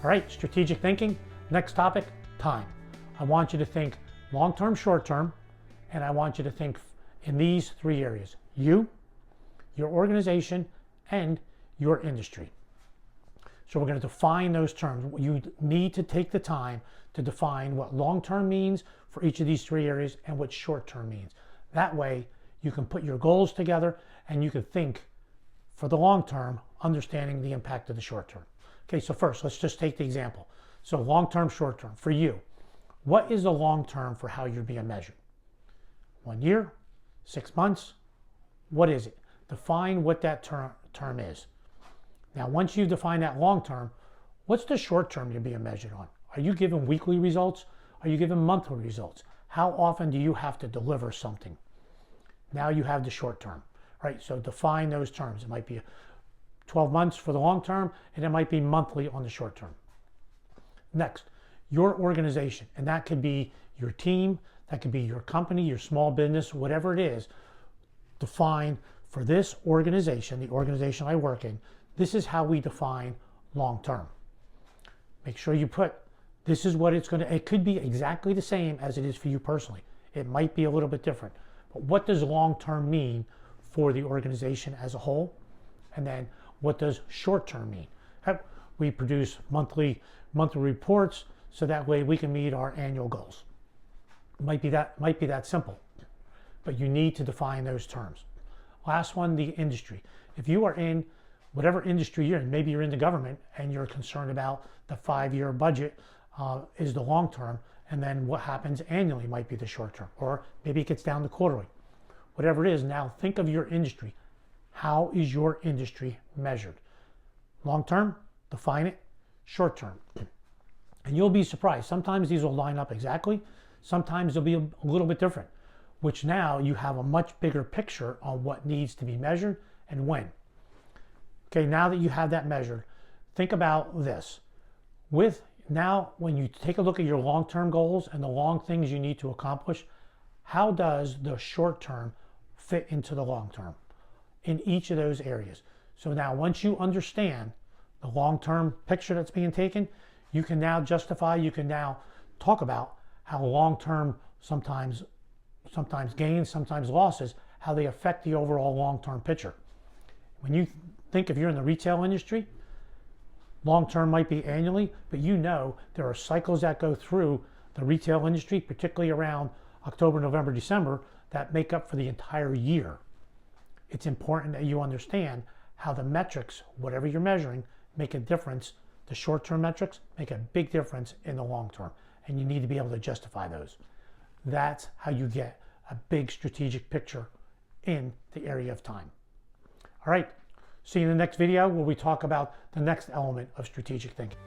All right, strategic thinking. Next topic, time. I want you to think long-term, short-term, and I want you to think in these three areas: you, your organization, and your industry. So we're going to define those terms. You need to take the time to define what long-term means for each of these three areas and what short-term means. That way you can put your goals together and you can think for the long-term, understanding the impact of the short-term. Okay, so first, let's just take the example. So long-term, short-term. For you, what is the long-term for how you're being measured? 1 year? 6 months? What is it? Define what that term is. Now, once you define that long-term, what's the short-term you're being measured on? Are you given weekly results? Are you given monthly results? How often do you have to deliver something? Now you have the short-term, right? So define those terms. It might be 12 months for the long-term, and it might be monthly on the short-term. Next, your organization, and that could be your team, that could be your company, your small business, whatever it is. Define for this organization, the organization I work in, this is how we define long-term. Make sure you put, this is what it's going to, it could be exactly the same as it is for you personally. It might be a little bit different. But what does long-term mean for the organization as a whole? And then what does short-term mean? We produce monthly reports so that way we can meet our annual goals. It might be that simple, but you need to define those terms. Last one, the industry. If you are in whatever industry you're in, maybe you're in the government and you're concerned about the 5-year budget is the long term, and then what happens annually might be the short term, or maybe it gets down to quarterly. Whatever it is, now think of your industry. How is your industry measured? Long term, define it. Short term. And you'll be surprised. Sometimes these will line up exactly. Sometimes they'll be a little bit different, which now you have a much bigger picture on what needs to be measured and when. Okay, now that you have that measured, think about this. Now, when you take a look at your long-term goals and the long things you need to accomplish, how does the short term fit into the long term in each of those areas? So now once you understand the long-term picture that's being taken, you can now justify, you can now talk about how long-term sometimes gains, sometimes losses, how they affect the overall long-term picture. When you think if you're in the retail industry, long-term might be annually, but you know there are cycles that go through the retail industry, particularly around October, November, December, that make up for the entire year. It's important that you understand how the metrics, whatever you're measuring, make a difference. The short-term metrics make a big difference in the long term, and you need to be able to justify those. That's how you get a big strategic picture in the area of time. All right, see you in the next video where we talk about the next element of strategic thinking.